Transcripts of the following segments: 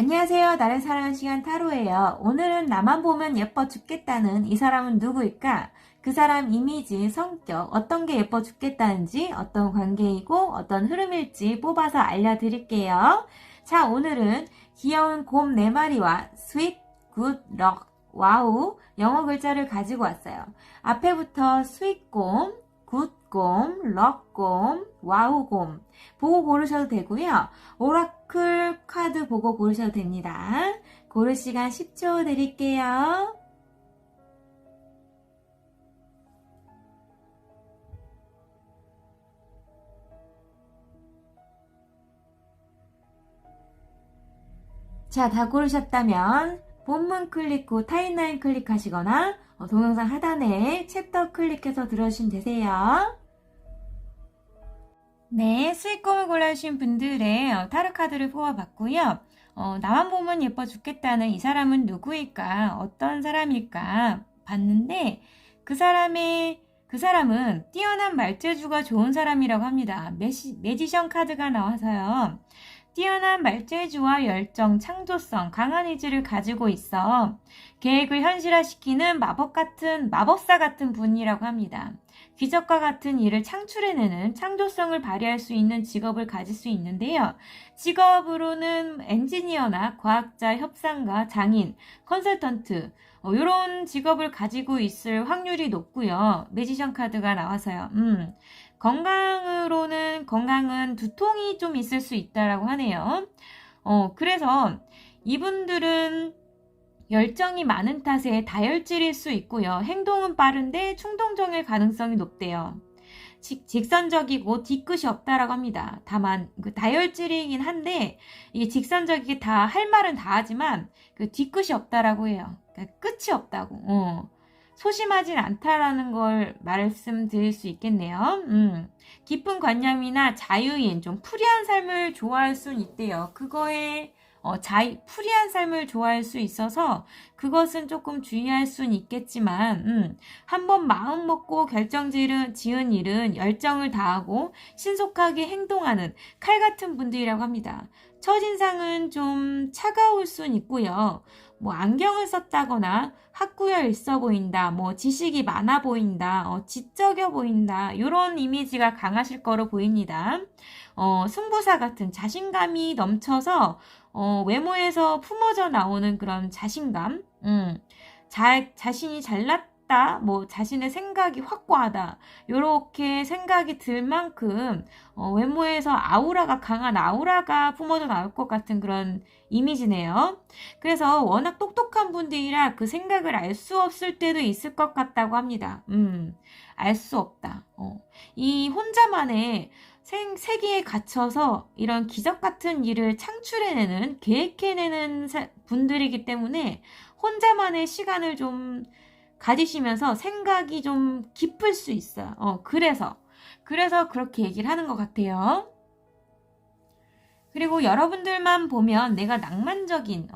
안녕하세요. 나를 사랑하는 시간 타로예요. 오늘은 나만 보면 예뻐 죽겠다는 이 사람은 누구일까? 그 사람 이미지, 성격, 어떤 게 예뻐 죽겠다는지, 어떤 관계이고, 어떤 흐름일지 뽑아서 알려드릴게요. 자, 오늘은 귀여운 곰 4마리와 sweet, good, luck, 와우 영어 글자를 가지고 왔어요. 앞에부터 sweet 곰, good 곰, luck 곰, 와우 곰 보고 고르셔도 되고요. 오라클 카드 보고 고르셔도 됩니다. 고를 시간 10초 드릴게요. 자, 다 고르셨다면 본문 클릭 후 타임라인 클릭하시거나 동영상 하단에 챕터 클릭해서 들어주시면 되세요. 네, 수익금을 골라주신 분들의 타로 카드를 뽑아봤고요. 나만 보면 예뻐 죽겠다는 이 사람은 누구일까? 어떤 사람일까? 봤는데 그 사람은 뛰어난 말재주가 좋은 사람이라고 합니다. 매지션 카드가 나와서요. 뛰어난 말재주와 열정, 창조성, 강한 의지를 가지고 있어 계획을 현실화시키는 마법사 같은 분이라고 합니다. 기적과 같은 일을 창출해내는 창조성을 발휘할 수 있는 직업을 가질 수 있는데요. 직업으로는 엔지니어나 과학자, 협상가, 장인, 컨설턴트 이런 직업을 가지고 있을 확률이 높고요. 매지션 카드가 나와서요. 건강은 두통이 좀 있을 수 있다라고 하네요. 그래서 이분들은 열정이 많은 탓에 다혈질일 수 있고요. 행동은 빠른데 충동적일 가능성이 높대요. 직선적이고 뒤끝이 없다라고 합니다. 다만 그 다혈질이긴 한데 이게 직선적이게 다 할 말은 다 하지만 그 뒤끝이 없다라고 해요. 그러니까 끝이 없다고. 소심하진 않다라는 걸 말씀드릴 수 있겠네요. 깊은 관념이나 자유인, 좀 프리한 삶을 좋아할 수 있대요. 그거에 프리한 삶을 좋아할 수 있어서 그것은 조금 주의할 수는 있겠지만 한번 마음 먹고 지은 일은 열정을 다하고 신속하게 행동하는 칼 같은 분들이라고 합니다. 첫인상은 좀 차가울 수는 있고요. 안경을 썼다거나 학구열 있어 보인다, 지식이 많아 보인다, 지적여 보인다, 이런 이미지가 강하실 거로 보입니다. 승부사 같은 자신감이 넘쳐서 외모에서 품어져 나오는 그런 자신감, 자신이 잘났다, 자신의 생각이 확고하다, 요렇게 생각이 들 만큼 외모에서 강한 아우라가 품어져 나올 것 같은 그런 이미지네요. 그래서 워낙 똑똑한 분들이라 그 생각을 알 수 없을 때도 있을 것 같다고 합니다. 알 수 없다. 이 혼자만의 세계에 갇혀서 이런 기적 같은 일을 창출해내는, 계획해내는 분들이기 때문에 혼자만의 시간을 좀 가지시면서 생각이 좀 깊을 수 있어요. 그래서 그렇게 얘기를 하는 것 같아요. 그리고 여러분들만 보면 내가 낭만적인,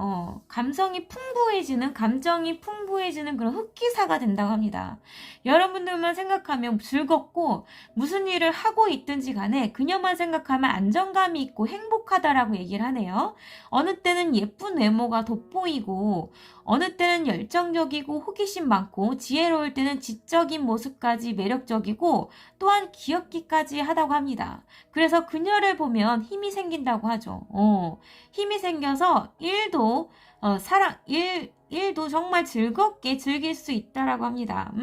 감정이 풍부해지는 그런 흑기사가 된다고 합니다. 여러분들만 생각하면 즐겁고 무슨 일을 하고 있든지 간에 그녀만 생각하면 안정감이 있고 행복하다라고 얘기를 하네요. 어느 때는 예쁜 외모가 돋보이고 어느 때는 열정적이고 호기심 많고 지혜로울 때는 지적인 모습까지 매력적이고 또한 귀엽기까지 하다고 합니다. 그래서 그녀를 보면 힘이 생긴다고 하죠. 힘이 생겨서 일도 정말 즐겁게 즐길 수 있다라고 합니다.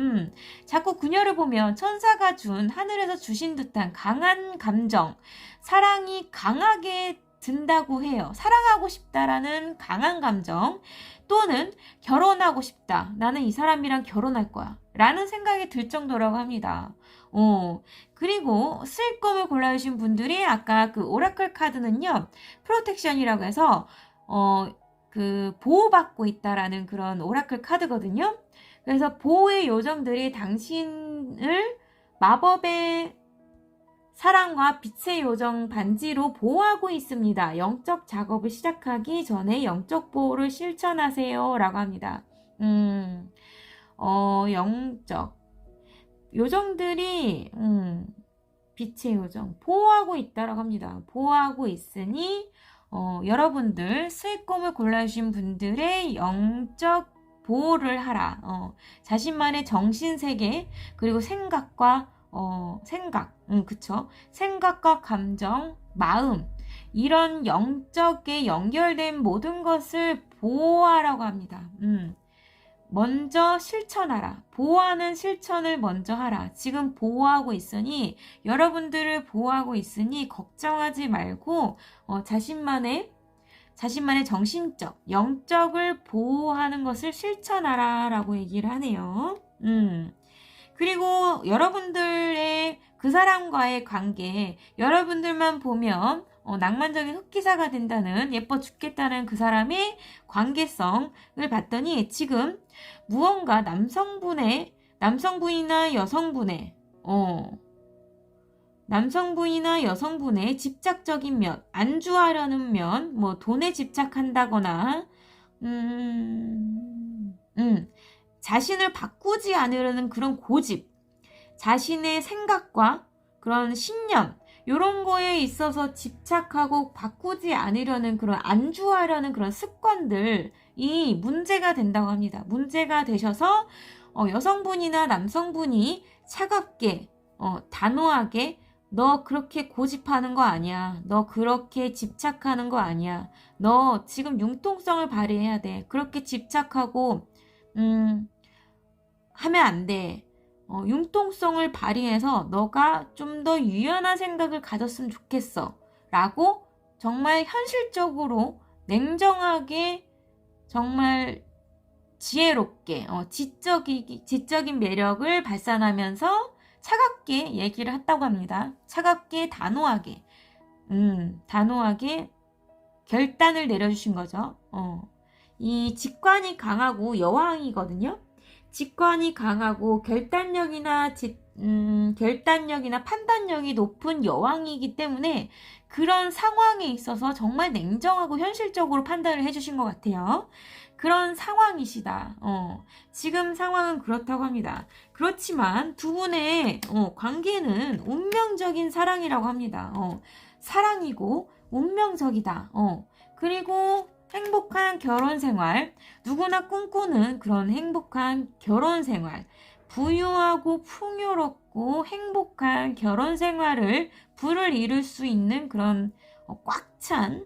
자꾸 그녀를 보면 천사가 하늘에서 주신 듯한 강한 감정, 사랑이 강하게 든다고 해요. 사랑하고 싶다라는 강한 감정, 또는 결혼하고 싶다. 나는 이 사람이랑 결혼할 거야. 라는 생각이 들 정도라고 합니다. 그리고 쓸 꿈을 골라주신 분들이 아까 그 오라클 카드는요, 프로텍션이라고 해서, 보호받고 있다라는 그런 오라클 카드거든요. 그래서 보호의 요정들이 당신을 마법의 사랑과 빛의 요정 반지로 보호하고 있습니다. 영적 작업을 시작하기 전에 영적 보호를 실천하세요. 라고 합니다. 영적. 요정들이, 빛의 요정. 보호하고 있다라고 합니다. 보호하고 있으니, 여러분들 수익금을 골라주신 분들의 영적 보호를 하라. 자신만의 정신세계, 그리고 생각과, 그쵸. 생각과 감정, 마음, 이런 영적에 연결된 모든 것을 보호하라고 합니다. 먼저 실천하라. 보호하는 실천을 먼저 하라. 지금 보호하고 있으니, 여러분들을 보호하고 있으니 걱정하지 말고 자신만의 정신적, 영적을 보호하는 것을 실천하라 라고 얘기를 하네요. 그리고 여러분들의 그 사람과의 관계, 여러분들만 보면 낭만적인 흑기사가 된다는, 예뻐 죽겠다는 그 사람의 관계성을 봤더니 지금 무언가 남성분이나 여성분의 집착적인 면, 안주하려는 면, 뭐 돈에 집착한다거나 자신을 바꾸지 않으려는 그런 고집, 자신의 생각과 그런 신념, 이런 거에 있어서 집착하고 바꾸지 않으려는 그런, 안주하려는 그런 습관들이 문제가 된다고 합니다. 문제가 되셔서 여성분이나 남성분이 차갑게, 단호하게, 너 그렇게 고집하는 거 아니야. 너 그렇게 집착하는 거 아니야. 너 지금 융통성을 발휘해야 돼. 그렇게 집착하고 하면 안 돼. 융통성을 발휘해서 너가 좀 더 유연한 생각을 가졌으면 좋겠어. 라고 정말 현실적으로 냉정하게, 정말 지혜롭게 지적인 매력을 발산하면서 차갑게 얘기를 했다고 합니다. 차갑게, 단호하게 결단을 내려주신 거죠. 이 직관이 강하고 여왕이거든요. 직관이 강하고 결단력이나 판단력이 높은 여왕이기 때문에 그런 상황에 있어서 정말 냉정하고 현실적으로 판단을 해주신 것 같아요. 그런 상황이시다. 지금 상황은 그렇다고 합니다. 그렇지만 두 분의 관계는 운명적인 사랑이라고 합니다. 사랑이고 운명적이다. 그리고 행복한 결혼 생활, 누구나 꿈꾸는 그런 행복한 결혼 생활, 부유하고 풍요롭고 행복한 결혼 생활을 부를 이룰 수 있는 그런 꽉 찬,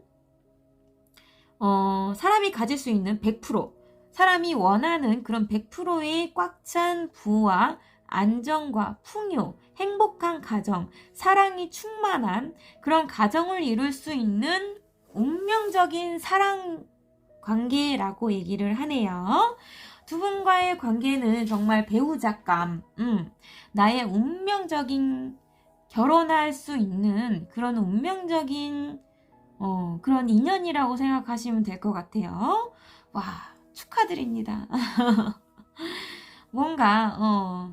사람이 가질 수 있는 100%, 사람이 원하는 그런 100%의 꽉 찬 부와 안정과 풍요, 행복한 가정, 사랑이 충만한 그런 가정을 이룰 수 있는 운명적인 사랑 관계라고 얘기를 하네요. 두 분과의 관계는 정말 배우자감, 나의 운명적인, 결혼할 수 있는 그런 운명적인 그런 인연이라고 생각하시면 될 것 같아요. 와, 축하드립니다. 뭔가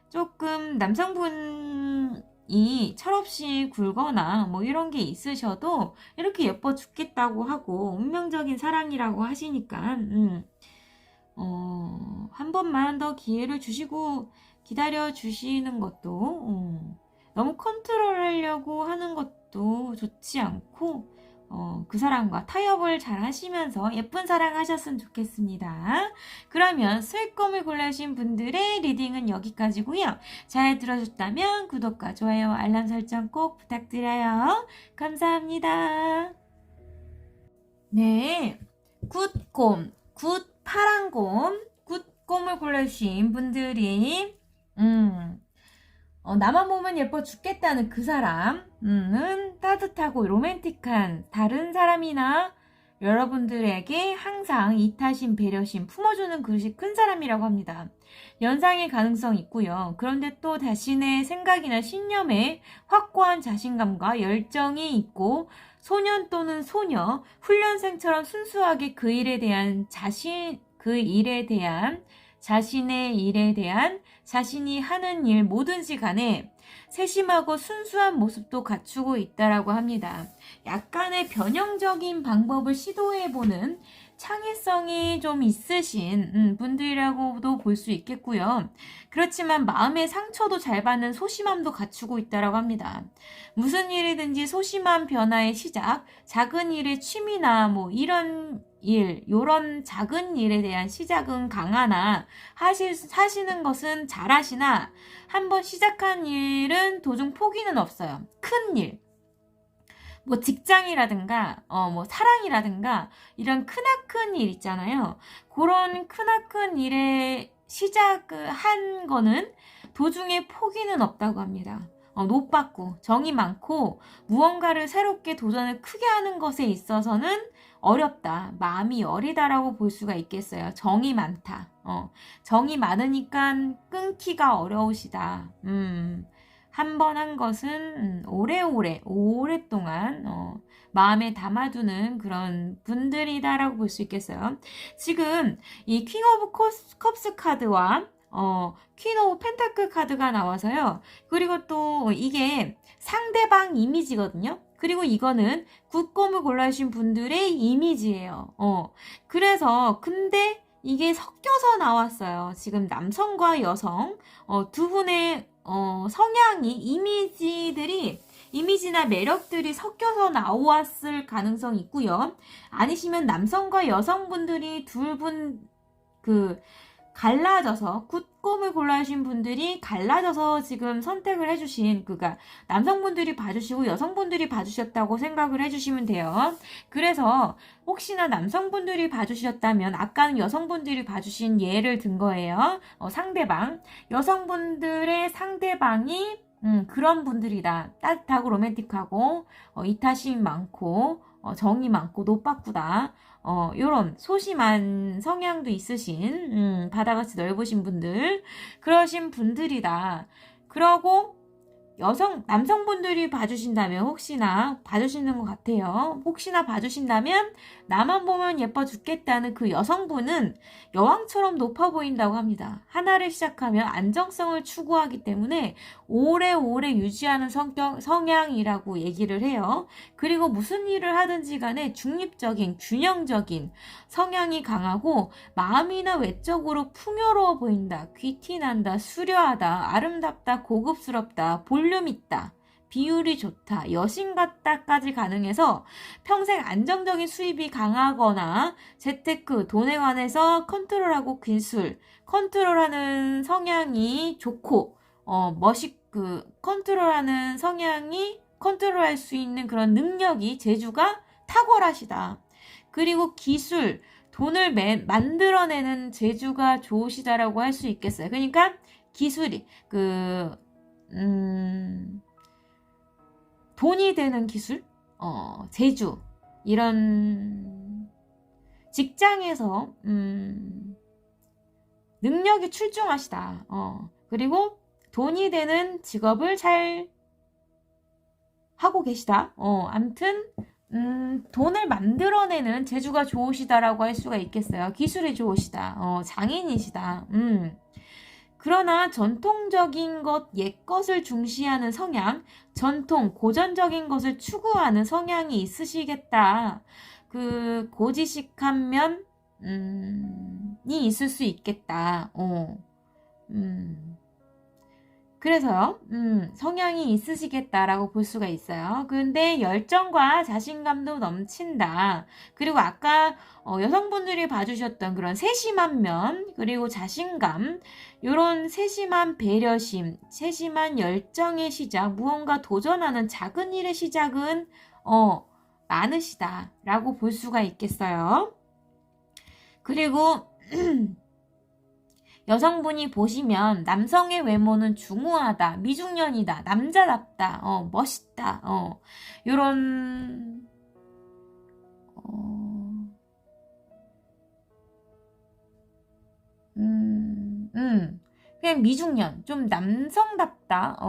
조금 남성분이 철없이 굴거나 뭐 이런 게 있으셔도 이렇게 예뻐 죽겠다고 하고 운명적인 사랑이라고 하시니까 한 번만 더 기회를 주시고 기다려 주시는 것도 너무 컨트롤하려고 하는 것도 좋지 않고 그 사람과 타협을 잘 하시면서 예쁜 사랑 하셨으면 좋겠습니다. 그러면 수익금을 골라주신 분들의 리딩은 여기까지고요. 잘 들어줬다면 구독과 좋아요, 알람 설정 꼭 부탁드려요. 감사합니다. 네, 굿곰, 파랑곰, 굿곰을 골라주신 분들이 나만 보면 예뻐 죽겠다는 그 사람은 따뜻하고 로맨틱한 다른 사람이나 여러분들에게 항상 이타심, 배려심 품어주는 그릇이 큰 사람이라고 합니다. 연상의 가능성이 있고요. 그런데 또 자신의 생각이나 신념에 확고한 자신감과 열정이 있고 소년 또는 소녀, 훈련생처럼 순수하게 그 일에 대한 자신의 일에 대한 자신이 하는 일 뭐든지 간에 세심하고 순수한 모습도 갖추고 있다라고 합니다. 약간의 변형적인 방법을 시도해보는 창의성이 좀 있으신 분들이라고도 볼 수 있겠고요. 그렇지만 마음의 상처도 잘 받는 소심함도 갖추고 있다고 합니다. 무슨 일이든지 소심한 변화의 시작, 작은 일의 취미나 뭐 이런 일, 요런 작은 일에 대한 시작은 강하나 하시는 것은 잘하시나 한번 시작한 일은 도중 포기는 없어요. 큰 일, 뭐 직장이라든가 뭐 사랑이라든가 이런 크나큰 일 있잖아요. 그런 크나큰 일에 시작한 거는 도중에 포기는 없다고 합니다. 노받고 정이 많고 무언가를 새롭게 도전을 크게 하는 것에 있어서는 어렵다. 마음이 여리다라고 볼 수가 있겠어요. 정이 많다. 정이 많으니까 끊기가 어려우시다. 한 번 한 것은 오랫동안 마음에 담아두는 그런 분들이다라고 볼 수 있겠어요. 지금 이 퀸 오브 컵스 카드와 퀸 오브 펜타클 카드가 나와서요. 그리고 또 이게 상대방 이미지거든요. 그리고 이거는 굿곰을 골라주신 분들의 이미지예요. 그래서 근데 이게 섞여서 나왔어요. 지금 남성과 여성 두 분의 성향이 이미지나 매력들이 섞여서 나왔을 가능성이 있고요. 아니시면 남성과 여성분들이 둘 분 갈라져서 굿곰을 골라주신 분들이 갈라져서 지금 선택을 해주신 그러니까 남성분들이 봐주시고 여성분들이 봐주셨다고 생각을 해주시면 돼요. 그래서 혹시나 남성분들이 봐주셨다면 아까는 여성분들이 봐주신 예를 든 거예요. 상대방 여성분들의 상대방이 그런 분들이다. 따뜻하고 로맨틱하고 이타심이 많고 정이 많고 노빠꾸다. 요런 소심한 성향도 있으신 바다같이 넓으신 분들 그러신 분들이다. 그러고 남성분들이 봐주신다면 혹시나 봐주시는 것 같아요. 혹시나 봐주신다면 나만 보면 예뻐 죽겠다는 그 여성분은 여왕처럼 높아 보인다고 합니다. 하나를 시작하면 안정성을 추구하기 때문에 오래오래 유지하는 성향이라고 얘기를 해요. 그리고 무슨 일을 하든지 간에 중립적인, 균형적인 성향이 강하고 마음이나 외적으로 풍요로워 보인다. 귀티난다, 수려하다, 아름답다, 고급스럽다, 볼륨 있다, 비율이 좋다, 여신 같다까지 가능해서 평생 안정적인 수입이 강하거나 재테크, 돈에 관해서 컨트롤하고 기술, 컨트롤하는 성향이 좋고 컨트롤하는 성향이 컨트롤할 수 있는 그런 능력이 재주가 탁월하시다. 그리고 기술, 돈을 만들어내는 재주가 좋으시다라고 할 수 있겠어요. 그러니까 기술이 돈이 되는 기술, 재주 이런 직장에서 능력이 출중하시다. 그리고 돈이 되는 직업을 잘 하고 계시다. 아무튼 돈을 만들어내는 재주가 좋으시다라고 할 수가 있겠어요. 기술이 좋으시다. 장인이시다. 그러나 전통적인 옛 것을 중시하는 성향, 고전적인 것을 추구하는 성향이 있으시겠다. 고지식한 면이 있을 수 있겠다. 그래서요, 성향이 있으시겠다라고 볼 수가 있어요. 근데 열정과 자신감도 넘친다. 그리고 아까 여성분들이 봐주셨던 그런 세심한 면, 그리고 자신감, 이런 세심한 배려심, 세심한 열정의 시작, 무언가 도전하는 작은 일의 시작은 많으시다라고 볼 수가 있겠어요. 그리고 여성분이 보시면 남성의 외모는 중후하다, 미중년이다, 남자답다, 멋있다, 요런 그냥 미중년, 좀 남성답다,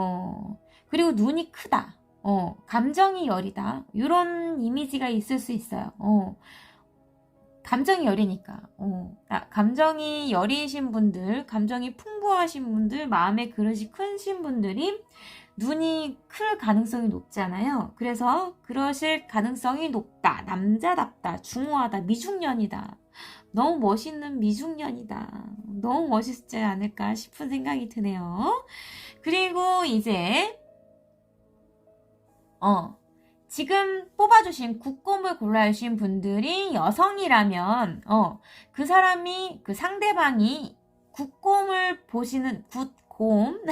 그리고 눈이 크다, 감정이 여리다, 요런 이미지가 있을 수 있어요. 감정이 여리니까. 감정이 여리신 분들, 감정이 풍부하신 분들, 마음의 그릇이 크신 분들이 눈이 클 가능성이 높잖아요. 그래서 그러실 가능성이 높다. 남자답다. 중후하다. 미중년이다. 너무 멋있는 미중년이다. 너무 멋있지 않을까 싶은 생각이 드네요. 그리고 이제 지금 뽑아주신 국곰을 골라주신 분들이 여성이라면 그 사람이 그 상대방이 국곰을 보시는 국곰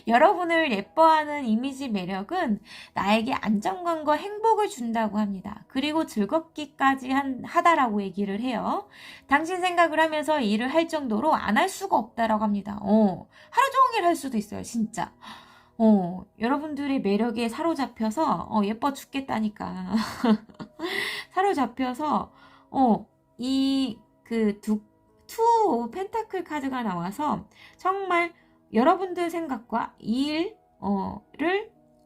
여러분을 예뻐하는 이미지 매력은 나에게 안정감과 행복을 준다고 합니다. 그리고 즐겁기까지 하다라고 얘기를 해요. 당신 생각을 하면서 일을 할 정도로 안 할 수가 없다라고 합니다. 하루 종일 할 수도 있어요, 진짜. 여러분들의 매력에 사로잡혀서 예뻐 죽겠다니까. 사로잡혀서 투 오브 펜타클 카드가 나와서 정말 여러분들 생각과 일을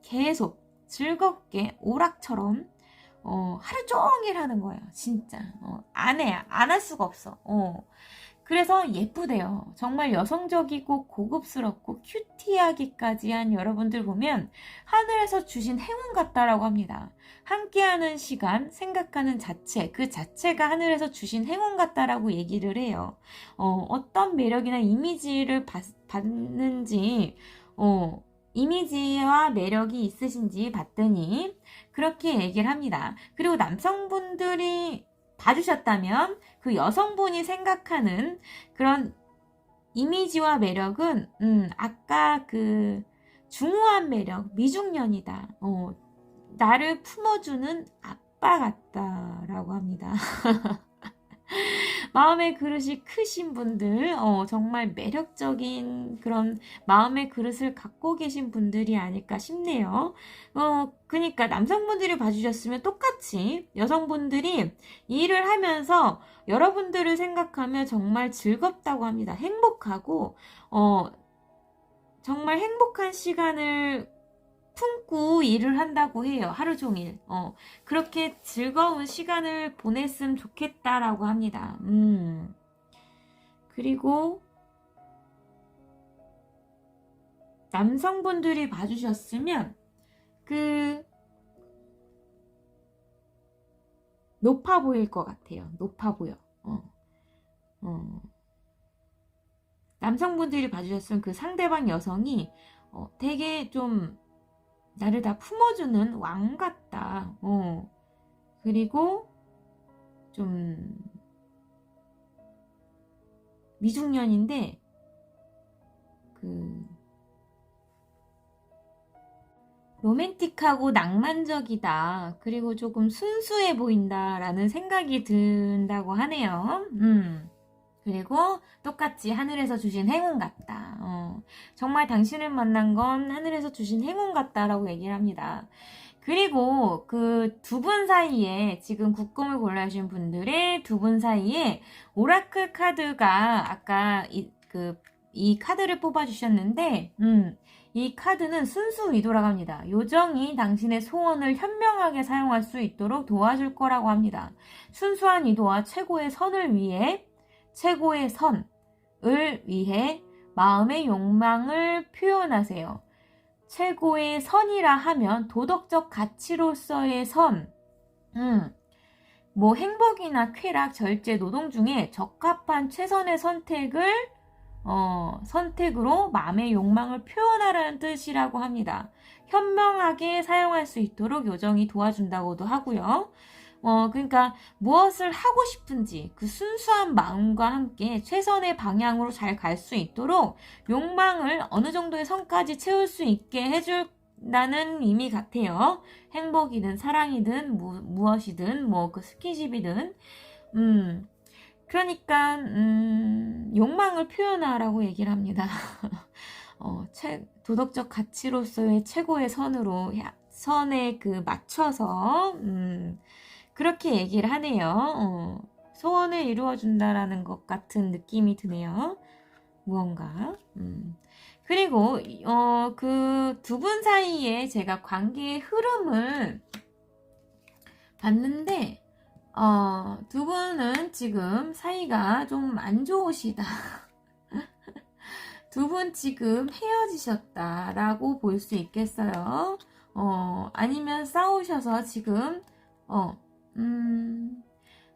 계속 즐겁게 오락처럼 하루 종일 하는 거예요. 진짜 안 할 수가 없어. 그래서 예쁘대요. 정말 여성적이고 고급스럽고 큐티하기까지 한 여러분들 보면 하늘에서 주신 행운 같다라고 합니다. 함께하는 시간, 생각하는 자체, 그 자체가 하늘에서 주신 행운 같다라고 얘기를 해요. 어떤 매력이나 이미지를 받는지, 이미지와 매력이 있으신지 봤더니 그렇게 얘기를 합니다. 그리고 남성분들이 봐주셨다면 그 여성분이 생각하는 그런 이미지와 매력은 아까 그 중후한 매력, 미중년이다. 나를 품어주는 아빠 같다라고 합니다. 마음의 그릇이 크신 분들, 정말 매력적인 그런 마음의 그릇을 갖고 계신 분들이 아닐까 싶네요. 그러니까 남성분들이 봐주셨으면 똑같이 여성분들이 일을 하면서 여러분들을 생각하면 정말 즐겁다고 합니다. 행복하고, 정말 행복한 시간을 품고 일을 한다고 해요. 하루 종일. 그렇게 즐거운 시간을 보냈으면 좋겠다라고 합니다. 그리고 남성분들이 봐주셨으면 높아 보일 것 같아요. 높아 보여. 남성분들이 봐주셨으면 그 상대방 여성이 되게 좀 나를 다 품어주는 왕 같다. 그리고 좀 미중년인데 로맨틱하고 낭만적이다. 그리고 조금 순수해 보인다라는 생각이 든다고 하네요. 그리고 똑같이 하늘에서 주신 행운 같다. 정말 당신을 만난 건 하늘에서 주신 행운 같다라고 얘기를 합니다. 그리고 그 두 분 사이에 지금 국금을 골라주신 분들의 두 분 사이에 오라클 카드가 아까 이 카드를 뽑아주셨는데 이 카드는 순수 위도라고 합니다. 요정이 당신의 소원을 현명하게 사용할 수 있도록 도와줄 거라고 합니다. 순수한 위도와 최고의 선을 위해 마음의 욕망을 표현하세요. 최고의 선이라 하면 도덕적 가치로서의 선, 행복이나 쾌락, 절제, 노동 중에 적합한 최선의 선택으로 마음의 욕망을 표현하라는 뜻이라고 합니다. 현명하게 사용할 수 있도록 요정이 도와준다고도 하고요. 그러니까 무엇을 하고 싶은지 그 순수한 마음과 함께 최선의 방향으로 잘 갈 수 있도록 욕망을 어느 정도의 선까지 채울 수 있게 해준다는 의미 같아요. 행복이든 사랑이든 무엇이든 그 스킨십이든 그러니까 욕망을 표현하라고 얘기를 합니다. 도덕적 가치로서의 최고의 선에 맞춰서 그렇게 얘기를 하네요. 소원을 이루어준다라는 것 같은 느낌이 드네요. 무언가. 그리고 그 두 분 사이에 제가 관계의 흐름을 봤는데 두 분은 지금 사이가 좀 안 좋으시다. 두 분 지금 헤어지셨다라고 볼 수 있겠어요. 아니면 싸우셔서 지금,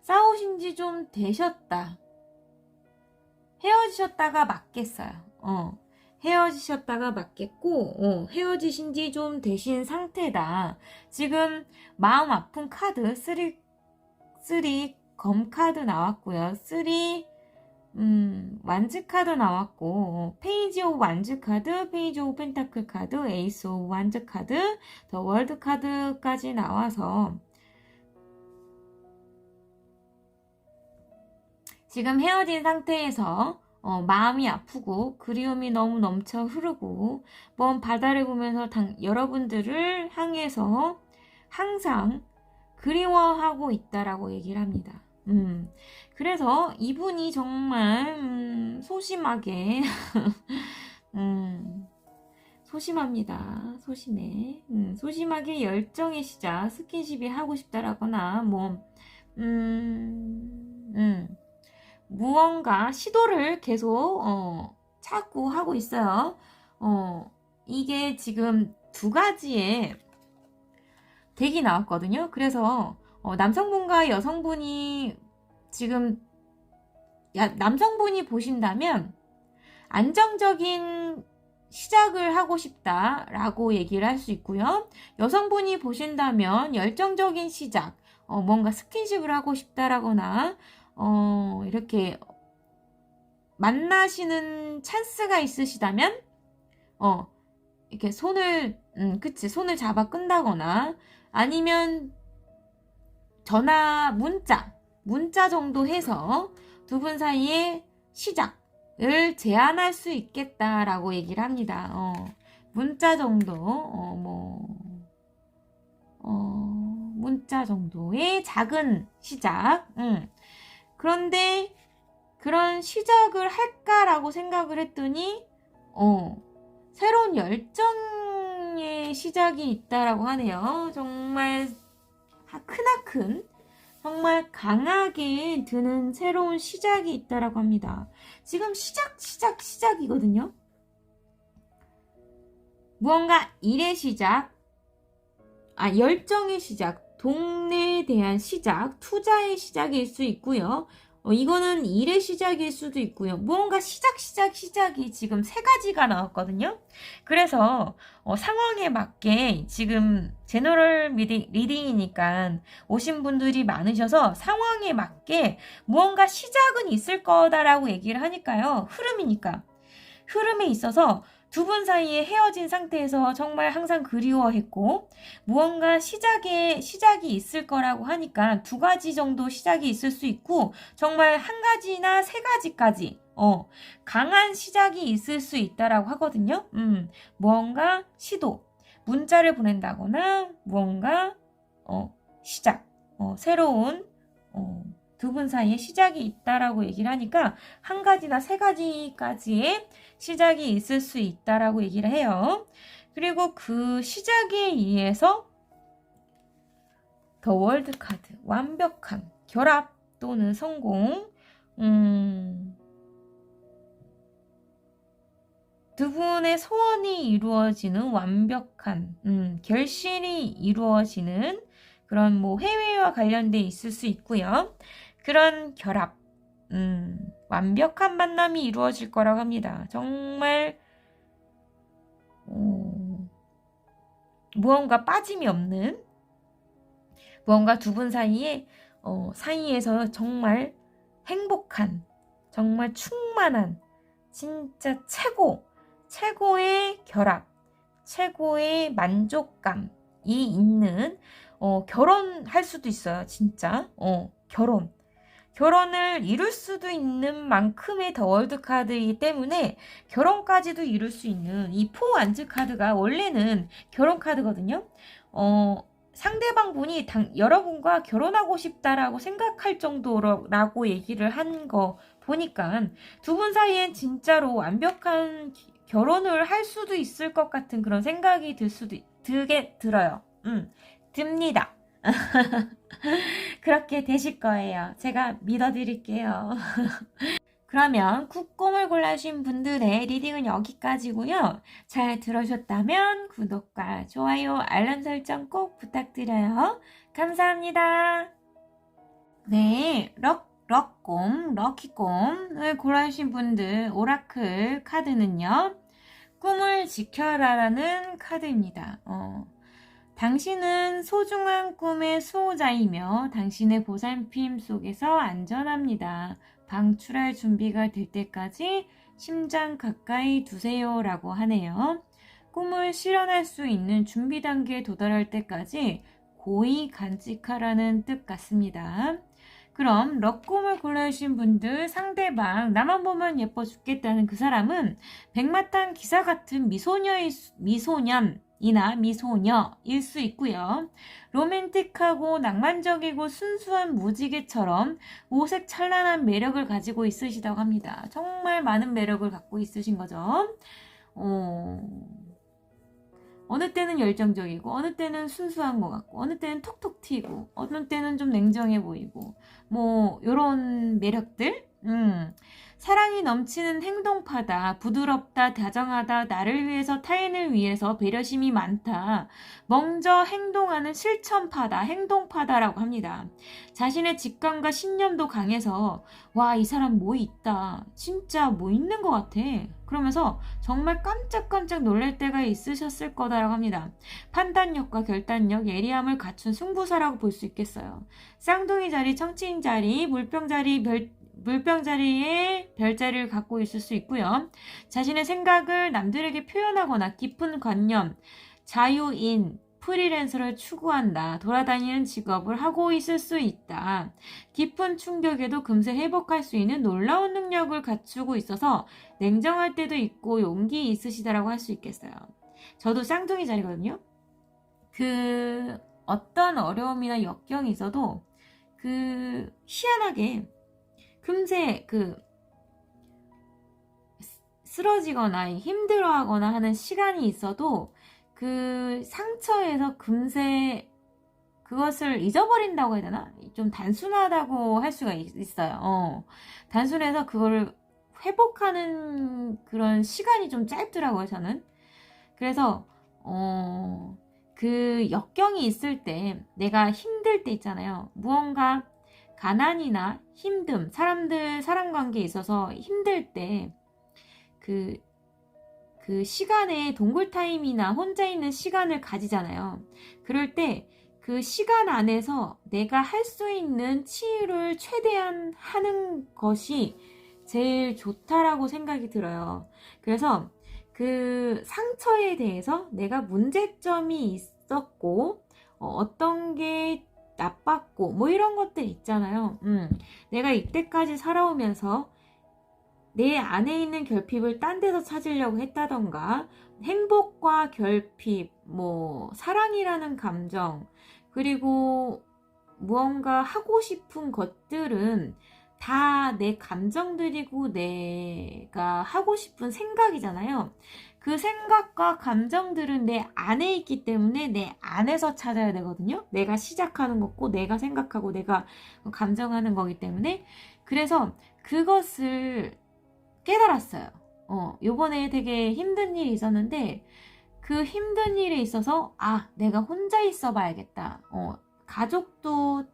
싸우신 지 좀 되셨다. 헤어지셨다가 맞겠어요. 헤어지셨다가 맞겠고, 헤어지신 지 좀 되신 상태다. 지금 마음 아픈 카드, 3 검 카드 나왔고요. 3 완즈 카드 나왔고, 페이지 오브 완즈 카드, 페이지 오브 펜타클 카드, 에이스 오브 완즈 카드, 더 월드 카드까지 나와서 지금 헤어진 상태에서 마음이 아프고 그리움이 너무 넘쳐 흐르고 먼 바다를 보면서 여러분들을 향해서 항상 그리워하고 있다라고 얘기를 합니다. 그래서 이분이 정말 소심하게 소심합니다. 소심해. 소심하게 열정의 시작, 스킨십이 하고 싶다라거나 무언가 시도를 계속 찾고 하고 있어요. 이게 지금 2가지의 덱이 나왔거든요. 그래서 남성분과 여성분이 지금 남성분이 보신다면 안정적인 시작을 하고 싶다라고 얘기를 할 수 있고요. 여성분이 보신다면 열정적인 시작, 뭔가 스킨십을 하고 싶다라거나 이렇게 만나시는 찬스가 있으시다면 이렇게 손을 잡아 끈다거나 아니면 전화, 문자 정도 해서 두 분 사이에 시작을 제안할 수 있겠다라고 얘기를 합니다. 문자 정도, 문자 정도의 작은 시작. 그런데 그런 시작을 할까라고 생각을 했더니, 새로운 열정의 시작이 있다라고 하네요. 정말 크나큰, 정말 강하게 드는 새로운 시작이 있다라고 합니다. 지금 시작이거든요. 무언가 일의 시작, 열정의 시작, 동네에 대한 시작, 투자의 시작일 수 있고요. 이거는 일의 시작일 수도 있고요. 무언가 시작이 지금 3가지가 나왔거든요. 그래서 상황에 맞게 지금 제너럴 리딩이니까 오신 분들이 많으셔서 상황에 맞게 무언가 시작은 있을 거다라고 얘기를 하니까요. 흐름에 있어서 두 분 사이에 헤어진 상태에서 정말 항상 그리워했고 무언가 시작이 있을 거라고 하니까 2가지 정도 시작이 있을 수 있고 정말 1가지나 3가지까지 강한 시작이 있을 수 있다라고 하거든요. 무언가 시도, 문자를 보낸다거나 무언가 시작, 새로운 두 분 사이에 시작이 있다라고 얘기를 하니까 1가지나 3가지까지의 시작이 있을 수 있다라고 얘기를 해요. 그리고 그 시작에 의해서 더 월드 카드, 완벽한 결합 또는 성공, 두 분의 소원이 이루어지는 완벽한 결실이 이루어지는 그런 해외와 관련돼 있을 수 있고요. 그런 결합, 완벽한 만남이 이루어질 거라고 합니다. 정말 무언가 빠짐이 없는, 무언가 두 분 사이에서 정말 행복한, 정말 충만한, 진짜 최고의 결합, 최고의 만족감이 있는 결혼할 수도 있어요. 진짜 결혼을 이룰 수도 있는 만큼의 더 월드 카드이기 때문에 결혼까지도 이룰 수 있는 이 4 완즈 카드가 원래는 결혼 카드거든요. 상대방 분이 여러분과 결혼하고 싶다라고 생각할 정도라고 얘기를 한 거 보니까 두 분 사이엔 진짜로 완벽한 결혼을 할 수도 있을 것 같은 그런 생각이 들어요. 듭니다. 그렇게 되실 거예요. 제가 믿어드릴게요. 그러면 굿꿈을 골라주신 분들의 리딩은 여기까지고요. 잘 들으셨다면 구독과 좋아요, 알람 설정 꼭 부탁드려요. 감사합니다. 네, 럭키꿈을 골라주신 분들 오라클 카드는요. 꿈을 지켜라라는 카드입니다. 당신은 소중한 꿈의 수호자이며 당신의 보살핌 속에서 안전합니다. 방출할 준비가 될 때까지 심장 가까이 두세요 라고 하네요. 꿈을 실현할 수 있는 준비 단계에 도달할 때까지 고이 간직하라는 뜻 같습니다. 그럼 럭꿈을 골라주신 분들 상대방 나만 보면 예뻐 죽겠다는 그 사람은 백마탄 기사 같은 미소년이나 미소녀일 수 있고요. 로맨틱하고 낭만적이고 순수한 무지개처럼 오색 찬란한 매력을 가지고 있으시다고 합니다. 정말 많은 매력을 갖고 있으신 거죠. 어느 때는 열정적이고 어느 때는 순수한 것 같고 어느 때는 톡톡 튀고 어느 때는 좀 냉정해 보이고 뭐 요런 매력들 사랑이 넘치는 행동파다, 부드럽다, 다정하다, 나를 위해서 타인을 위해서 배려심이 많다, 먼저 행동하는 실천파다, 행동파다라고 합니다. 자신의 직감과 신념도 강해서 와, 이 사람 뭐 있다, 진짜 뭐 있는 것 같아, 그러면서 정말 깜짝깜짝 놀랄 때가 있으셨을 거다라고 합니다. 판단력과 결단력, 예리함을 갖춘 승부사라고 볼 수 있겠어요. 쌍둥이 자리, 청치인 자리, 물병 자리에 별자리를 갖고 있을 수 있고요. 자신의 생각을 남들에게 표현하거나 깊은 관념, 자유인, 프리랜서를 추구한다. 돌아다니는 직업을 하고 있을 수 있다. 깊은 충격에도 금세 회복할 수 있는 놀라운 능력을 갖추고 있어서 냉정할 때도 있고 용기 있으시다라고 할 수 있겠어요. 저도 쌍둥이 자리거든요. 어떤 어려움이나 역경이 있어도 희한하게 금세 쓰러지거나 힘들어하거나 하는 시간이 있어도 그 상처에서 금세 그것을 잊어버린다고 해야 되나? 좀 단순하다고 할 수가 있어요. 단순해서 그걸 회복하는 그런 시간이 좀 짧더라고요, 저는. 그래서 그 역경이 있을 때, 내가 힘들 때 있잖아요. 무언가 가난이나 힘듦, 사람 관계에 있어서 힘들 때 그 시간에 동굴 타임이나 혼자 있는 시간을 가지잖아요. 그럴 때 그 시간 안에서 내가 할 수 있는 치유를 최대한 하는 것이 제일 좋다라고 생각이 들어요. 그래서 그 상처에 대해서 내가 문제점이 있었고 어떤 게 나빴고 뭐 이런 것들 있잖아요. 내가 이때까지 살아오면서 내 안에 있는 결핍을 딴 데서 찾으려고 했다던가, 행복과 결핍, 뭐 사랑이라는 감정, 그리고 무언가 하고 싶은 것들은 다 내 감정들이고 내가 하고 싶은 생각이잖아요. 그 생각과 감정들은 내 안에 있기 때문에 내 안에서 찾아야 되거든요. 내가 시작하는 거고 내가 생각하고 내가 감정하는 거기 때문에. 그래서 그것을 깨달았어요. 요번에 되게 힘든 일이 있었는데 그 힘든 일에 있어서 내가 혼자 있어 봐야겠다. 가족도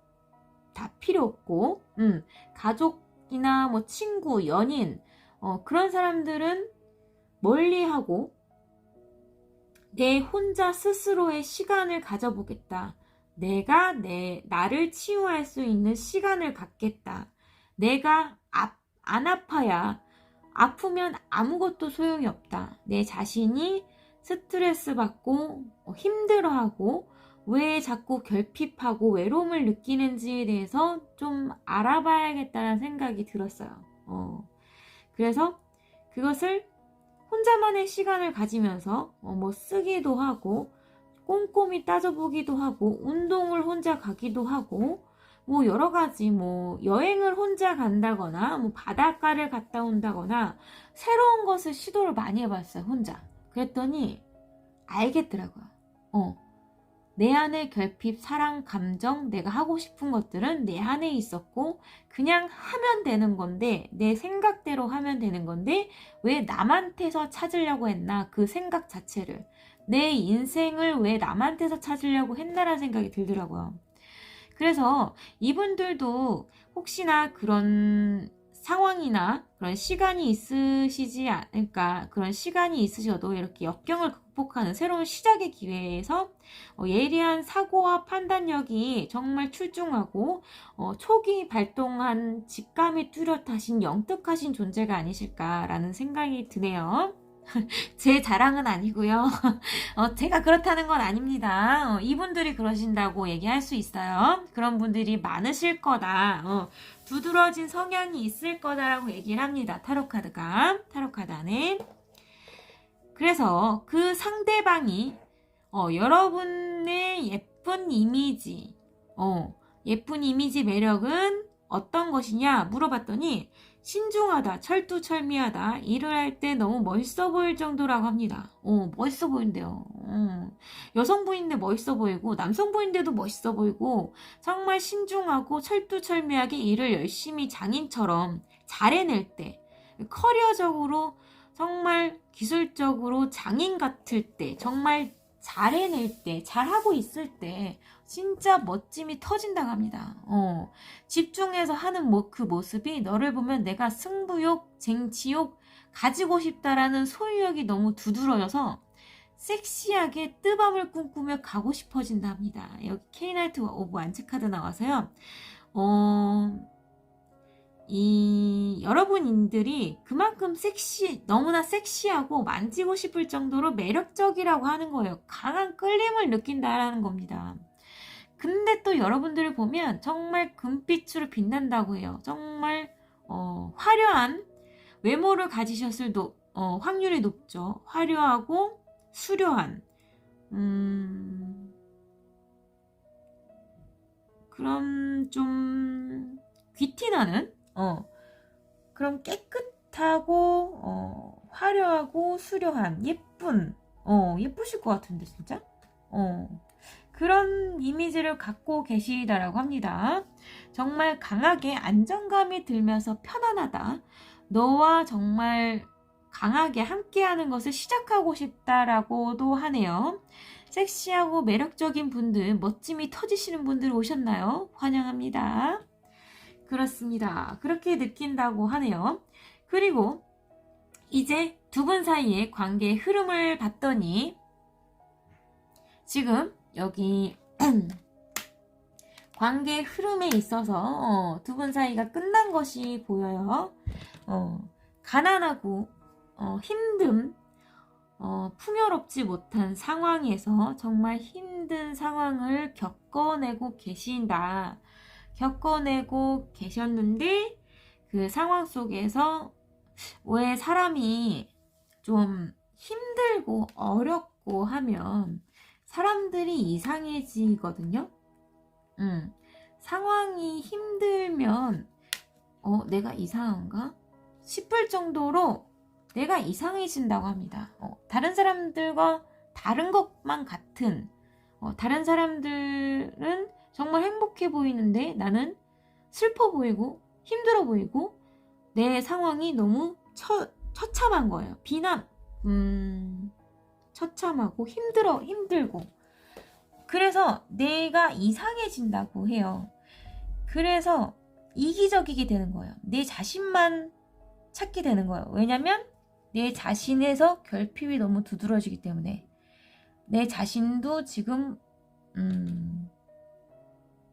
다 필요 없고 가족이나 뭐 친구, 연인 그런 사람들은 멀리하고 내 혼자 스스로의 시간을 가져보겠다. 내가 나를 치유할 수 있는 시간을 갖겠다. 내가 안 아파야, 아프면 아무것도 소용이 없다. 내 자신이 스트레스 받고 힘들어하고 왜 자꾸 결핍하고 외로움을 느끼는지에 대해서 좀 알아봐야겠다는 생각이 들었어요. 그래서 그것을 혼자만의 시간을 가지면서 뭐 쓰기도 하고 꼼꼼히 따져보기도 하고 운동을 혼자 가기도 하고 뭐 여러 가지 뭐 여행을 혼자 간다거나 뭐 바닷가를 갔다 온다거나 새로운 것을 시도를 많이 해봤어요, 혼자. 그랬더니 알겠더라고요. 내 안의 결핍, 사랑, 감정, 내가 하고 싶은 것들은 내 안에 있었고 그냥 하면 되는 건데, 내 생각대로 하면 되는 건데 왜 남한테서 찾으려고 했나, 그 생각 자체를. 내 인생을 왜 남한테서 찾으려고 했나라는 생각이 들더라고요. 그래서 이분들도 혹시나 그런 상황이나 그런 시간이 있으시지 않을까, 그런 시간이 있으셔도 이렇게 역경을 극복하는 새로운 시작의 기회에서 예리한 사고와 판단력이 정말 출중하고 초기 발동한 직감이 뚜렷하신 영특하신 존재가 아니실까라는 생각이 드네요. 제 자랑은 아니고요. 제가 그렇다는 건 아닙니다. 이분들이 그러신다고 얘기할 수 있어요. 그런 분들이 많으실 거다. 두드러진 성향이 있을 거다라고 얘기를 합니다. 타로카드 안에. 그래서 그 상대방이 여러분의 예쁜 이미지, 예쁜 이미지 매력은 어떤 것이냐 물어봤더니 신중하다, 철두철미하다, 일을 할 때 너무 멋있어 보일 정도라고 합니다. 멋있어 보인대요. 여성분인데 멋있어 보이고 남성분인데도 멋있어 보이고 정말 신중하고 철두철미하게 일을 열심히 장인처럼 잘해낼 때, 커리어적으로 정말 기술적으로 장인 같을 때, 정말 잘해낼 때, 잘하고 있을 때 진짜 멋짐이 터진다고 합니다. 집중해서 하는 그 모습이 너를 보면 내가 승부욕, 쟁취욕, 가지고 싶다라는 소유욕이 너무 두드러져서 섹시하게 뜨밤을 꿈꾸며 가고 싶어진다 합니다. 여기 K-나이트 오브 완츠 카드 나와서요. 여러분들이 그만큼 너무나 섹시하고 만지고 싶을 정도로 매력적이라고 하는 거예요. 강한 끌림을 느낀다라는 겁니다. 근데 또 여러분들을 보면 정말 금빛으로 빛난다고 해요. 정말 화려한 외모를 가지셨을 확률이 높죠. 화려하고 수려한 그럼 좀 귀티나는 그럼 깨끗하고 화려하고 수려한 예쁘실 것 같은데 진짜 그런 이미지를 갖고 계시다라고 합니다. 정말 강하게 안정감이 들면서 편안하다, 너와 정말 강하게 함께하는 것을 시작하고 싶다라고도 하네요. 섹시하고 매력적인 분들, 멋짐이 터지시는 분들 오셨나요? 환영합니다. 그렇습니다. 그렇게 느낀다고 하네요. 그리고 이제 두 분 사이의 관계의 흐름을 봤더니 지금 여기 관계의 흐름에 있어서 두 분 사이가 끝난 것이 보여요. 가난하고 힘듦, 풍요롭지 못한 상황에서 정말 힘든 상황을 겪어내고 계셨는데 그 상황 속에서 왜 사람이 좀 힘들고 어렵고 하면 사람들이 이상해지거든요. 상황이 힘들면 내가 이상한가 싶을 정도로 내가 이상해진다고 합니다. 다른 사람들과 다른 것만 같은, 다른 사람들은 정말 행복해 보이는데 나는 슬퍼 보이고 힘들어 보이고 내 상황이 너무 처참한 거예요. 처참하고 힘들고 그래서 내가 이상해진다고 해요. 그래서 이기적이게 되는 거예요. 내 자신만 찾게 되는 거예요. 왜냐면 내 자신에서 결핍이 너무 두드러지기 때문에 내 자신도 지금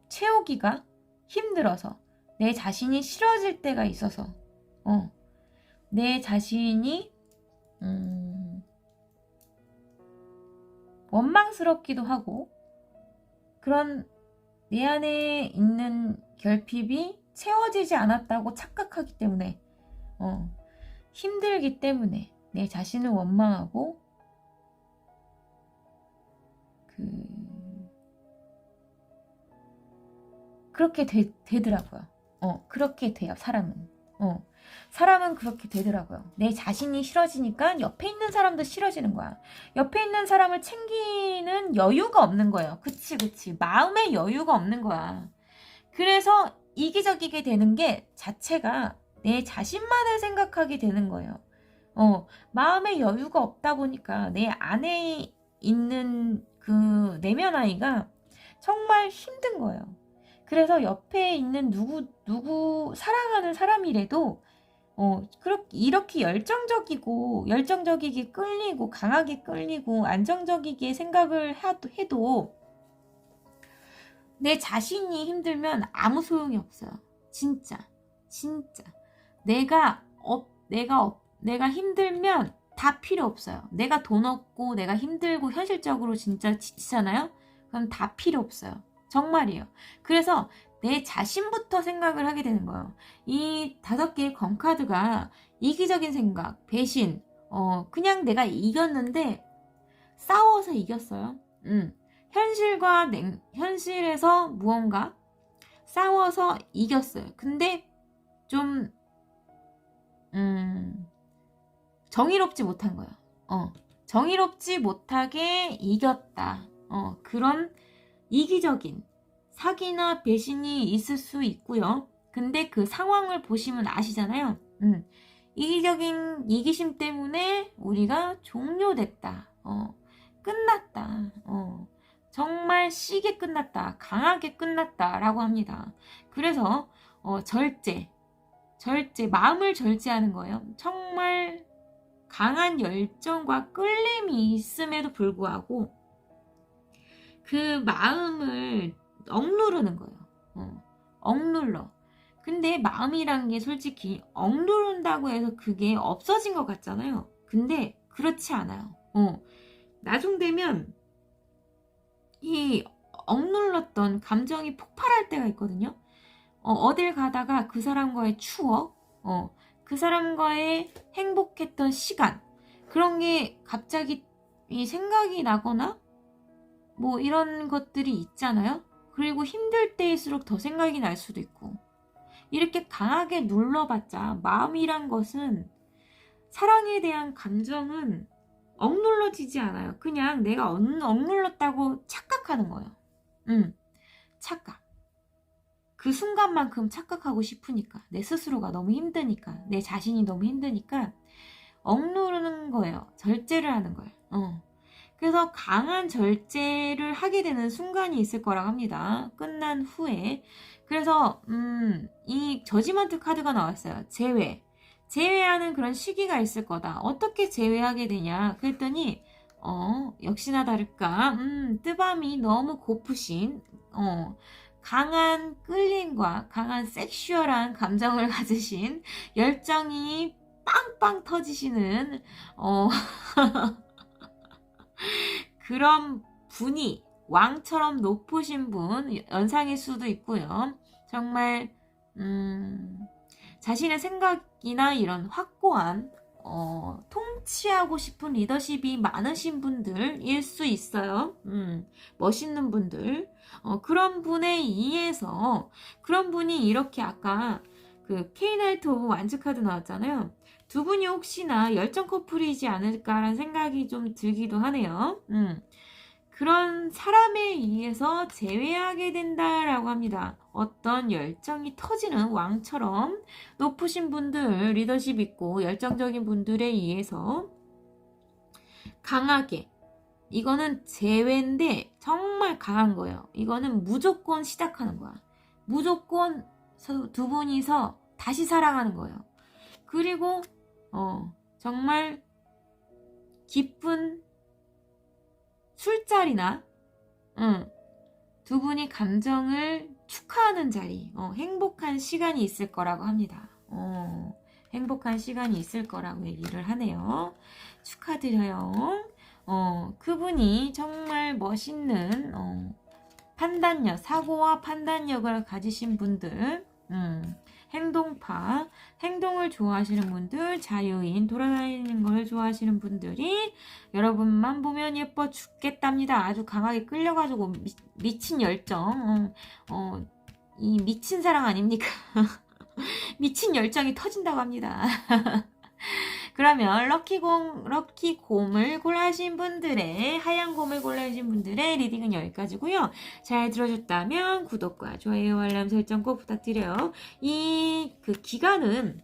채우기가 힘들어서, 내 자신이 싫어질 때가 있어서 내 자신이 원망스럽기도 하고 그런 내 안에 있는 결핍이 채워지지 않았다고 착각하기 때문에 힘들기 때문에 내 자신을 원망하고 그렇게 되더라고요. 그렇게 돼요, 사람은. 사람은 그렇게 되더라고요. 내 자신이 싫어지니까 옆에 있는 사람도 싫어지는 거야. 옆에 있는 사람을 챙기는 여유가 없는 거예요. 그치. 마음의 여유가 없는 거야. 그래서 이기적이게 되는 게 자체가 내 자신만을 생각하게 되는 거예요. 마음의 여유가 없다 보니까 내 안에 있는 그 내면 아이가 정말 힘든 거예요. 그래서 옆에 있는 누구 사랑하는 사람이라도 이렇게 열정적이게 끌리고 강하게 끌리고 안정적이게 생각을 해도 내 자신이 힘들면 아무 소용이 없어요. 진짜. 내가 힘들면 다 필요 없어요. 내가 돈 없고 내가 힘들고 현실적으로 진짜 지치잖아요? 그럼 다 필요 없어요. 정말이에요. 그래서 내 자신부터 생각을 하게 되는 거예요. 이 5개의 검카드가 이기적인 생각, 배신, 그냥 내가 이겼는데 싸워서 이겼어요. 현실에서 무언가 싸워서 이겼어요. 근데 좀 정의롭지 못한 거예요. 정의롭지 못하게 이겼다. 그런 이기적인 사기나 배신이 있을 수 있고요. 근데 그 상황을 보시면 아시잖아요. 이기적인 이기심 때문에 우리가 종료됐다. 끝났다. 정말 시게 끝났다. 강하게 끝났다. 라고 합니다. 그래서 마음을 절제하는 거예요. 정말 강한 열정과 끌림이 있음에도 불구하고 그 마음을 억누르는 거예요. 억눌러. 근데 마음이란 게 솔직히 억누른다고 해서 그게 없어진 것 같잖아요. 근데 그렇지 않아요. 나중 되면 이 억눌렀던 감정이 폭발할 때가 있거든요. 어딜 가다가 그 사람과의 추억, 그 사람과의 행복했던 시간, 그런 게 갑자기 생각이 나거나 뭐 이런 것들이 있잖아요. 그리고 힘들 때일수록 더 생각이 날 수도 있고, 이렇게 강하게 눌러봤자 마음이란 것은, 사랑에 대한 감정은 억눌러지지 않아요. 그냥 내가 억눌렀다고 착각하는 거예요. 착각. 그 순간만큼 착각하고 싶으니까, 내 스스로가 너무 힘드니까, 내 자신이 너무 힘드니까 억누르는 거예요. 절제를 하는 거예요. 그래서 강한 절제를 하게 되는 순간이 있을 거라고 합니다. 끝난 후에. 그래서 이 저지먼트 카드가 나왔어요. 제외하는 그런 시기가 있을 거다. 어떻게 제외하게 되냐 그랬더니 역시나 다를까 뜨밤이 너무 고프신 강한 끌림과 강한 섹슈얼한 감정을 가지신, 열정이 빵빵 터지시는 그런 분이, 왕처럼 높으신 분, 연상일 수도 있고요. 정말 자신의 생각이나 이런 확고한 통치하고 싶은 리더십이 많으신 분들일 수 있어요. 멋있는 분들. 그런 분에 의해서, 그런 분이 이렇게 아까 그 K-나이트 오브 완즈 카드 나왔잖아요. 두 분이 혹시나 열정 커플이지 않을까라는 생각이 좀 들기도 하네요. 그런 사람에 의해서 제외하게 된다라고 합니다. 어떤 열정이 터지는 왕처럼 높으신 분들, 리더십 있고 열정적인 분들에 의해서 강하게, 이거는 제외인데 정말 강한 거예요. 이거는 무조건 시작하는 거야. 무조건 두 분이서 다시 사랑하는 거예요. 그리고 정말 기쁜 술자리나 두 분이 감정을 축하하는 자리, 행복한 시간이 있을 거라고 합니다. 행복한 시간이 있을 거라고 얘기를 하네요. 축하드려요. 그분이 정말 멋있는 판단력, 사고와 판단력을 가지신 분들, 행동파, 행동을 좋아하시는 분들, 자유인, 돌아다니는 걸 좋아하시는 분들이 여러분만 보면 예뻐 죽겠답니다. 아주 강하게 끌려가지고 미친 열정, 이 미친 사랑 아닙니까? 미친 열정이 터진다고 합니다. 그러면 럭키 곰을 골라주신 분들의, 하얀 곰을 골라주신 분들의 리딩은 여기까지고요. 잘 들어줬다면 구독과 좋아요, 알람 설정 꼭 부탁드려요. 기간은,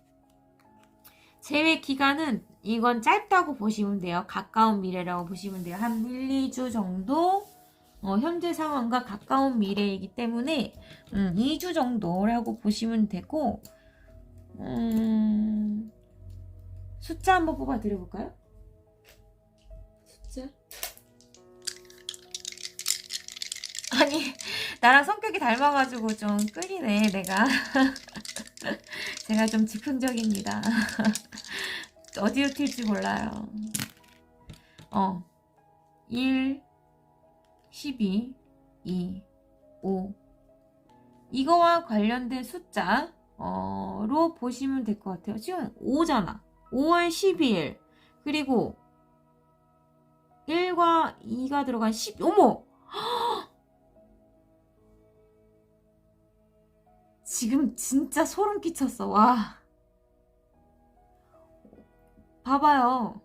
제외 기간은 이건 짧다고 보시면 돼요. 가까운 미래라고 보시면 돼요. 한 1, 2주 정도 현재 상황과 가까운 미래이기 때문에 2주 정도라고 보시면 되고, 숫자 한번 뽑아 드려볼까요? 숫자? 아니, 나랑 성격이 닮아가지고 좀 끌리네, 내가. 제가 좀 즉흥적입니다. 어디로 튈지 몰라요. 1, 12, 2, 5. 이거와 관련된 숫자로 보시면 될 것 같아요. 지금 5잖아. 5월 12일. 그리고 1과 2가 들어간 10. 어머! 지금 진짜 소름 끼쳤어. 와. 봐봐요.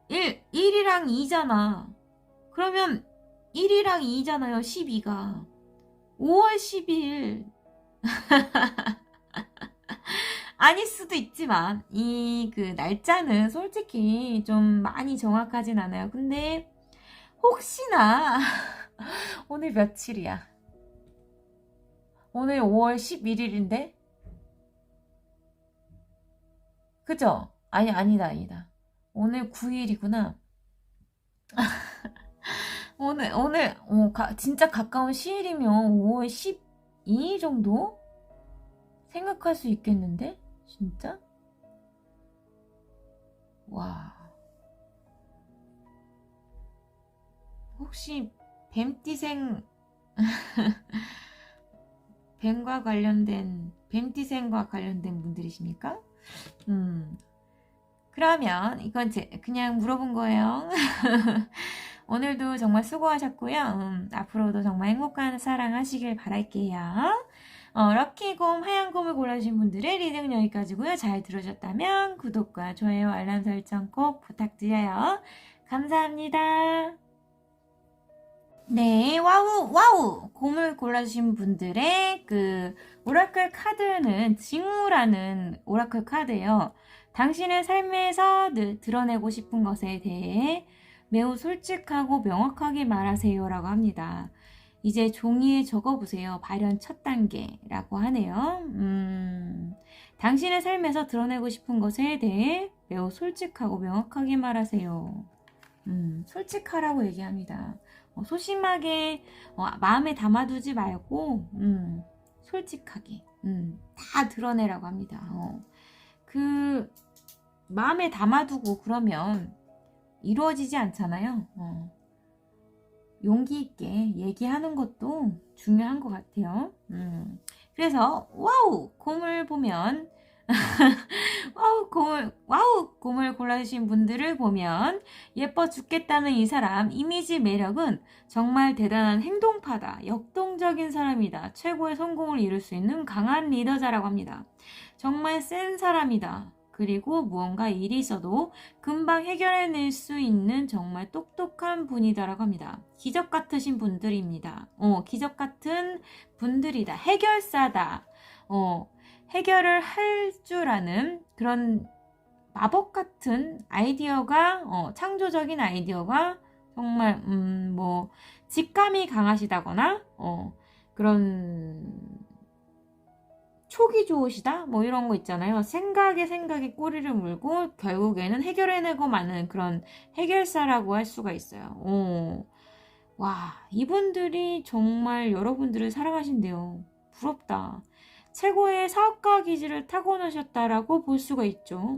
1이랑 2잖아. 그러면 1이랑 2잖아요. 12가. 5월 12일. 아닐 수도 있지만 날짜는 솔직히 좀 많이 정확하진 않아요. 근데 혹시나 오늘 며칠이야? 오늘 5월 11일인데? 그죠? 아니다. 오늘 9일이구나. 진짜 가까운 시일이면 5월 12일 정도? 생각할 수 있겠는데? 진짜? 와. 혹시 뱀띠생 뱀띠생과 관련된 분들이십니까? 그러면 이건 그냥 물어본 거예요. 오늘도 정말 수고하셨고요. 앞으로도 정말 행복한 사랑 하시길 바랄게요. 럭키곰, 하얀곰을 골라주신 분들의 리딩은 여기까지고요. 잘 들으셨다면 구독과 좋아요, 알람 설정 꼭 부탁드려요. 감사합니다. 네, 와우! 곰을 골라주신 분들의 오라클 카드는 징후라는 오라클 카드예요. 당신의 삶에서 드러내고 싶은 것에 대해 매우 솔직하고 명확하게 말하세요 라고 합니다. 이제 종이에 적어보세요. 발현 첫 단계라고 하네요. 당신의 삶에서 드러내고 싶은 것에 대해 매우 솔직하고 명확하게 말하세요. 솔직하라고 얘기합니다. 소심하게 마음에 담아두지 말고 솔직하게 다 드러내라고 합니다. 마음에 담아두고 그러면 이루어지지 않잖아요. 용기 있게 얘기하는 것도 중요한 것 같아요. 그래서 곰을 보면 곰을 골라주신 분들을 보면 예뻐 죽겠다는 이 사람 이미지 매력은 정말 대단한 행동파다. 역동적인 사람이다. 최고의 성공을 이룰 수 있는 강한 리더자라고 합니다. 정말 센 사람이다. 그리고 무언가 일이 있어도 금방 해결해낼 수 있는 정말 똑똑한 분이다라고 합니다. 기적 같으신 분들입니다. 기적 같은 분들이다. 해결사다. 해결을 할 줄 아는 그런 마법 같은 아이디어가, 창조적인 아이디어가 정말, 직감이 강하시다거나, 그런, 촉이 좋으시다? 이런 거 있잖아요. 생각에 꼬리를 물고 결국에는 해결해내고 마는 그런 해결사라고 할 수가 있어요. 와, 이분들이 정말 여러분들을 사랑하신대요. 부럽다. 최고의 사업가 기질을 타고나셨다라고 볼 수가 있죠.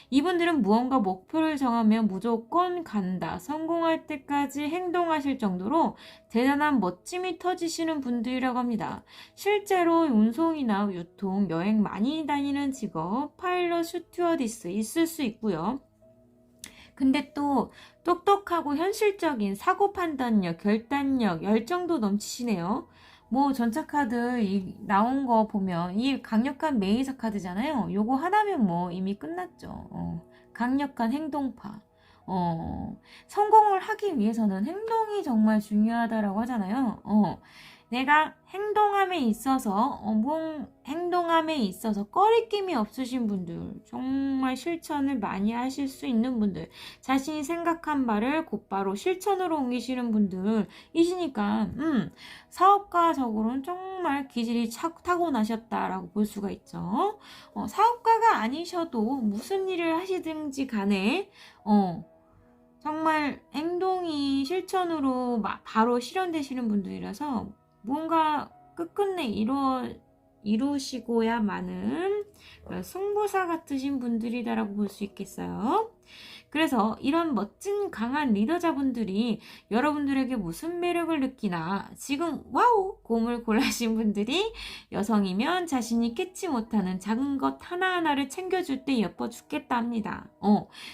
이분들은 무언가 목표를 정하면 무조건 간다. 성공할 때까지 행동하실 정도로 대단한 멋짐이 터지시는 분들이라고 합니다. 실제로 운송이나 유통, 여행 많이 다니는 직업, 파일럿, 스튜어디스 있을 수 있고요. 근데 또 똑똑하고 현실적인 사고 판단력, 결단력, 열정도 넘치시네요. 뭐 전차 카드 나온 거 보면 이 강력한 메이저 카드잖아요. 요거 하나면 뭐 이미 끝났죠. 강력한 행동파. 성공을 하기 위해서는 행동이 정말 중요하다라고 하잖아요. 내가 행동함에 있어서 행동함에 있어서 꺼리낌이 없으신 분들, 정말 실천을 많이 하실 수 있는 분들, 자신이 생각한 바를 곧바로 실천으로 옮기시는 분들이시니까 사업가적으로는 정말 기질이 타고나셨다라고 볼 수가 있죠. 사업가가 아니셔도 무슨 일을 하시든지 간에 정말 행동이 실천으로 바로 실현되시는 분들이라서 뭔가 끝끝내 이루시고야만은 승부사 같으신 분들이다라고 볼 수 있겠어요. 그래서 이런 멋진 강한 리더자분들이 여러분들에게 무슨 매력을 느끼나 지금 와우 곰을 골라신 분들이 여성이면 자신이 깨치 못하는 작은 것 하나하나를 챙겨줄 때 예뻐 죽겠다 합니다.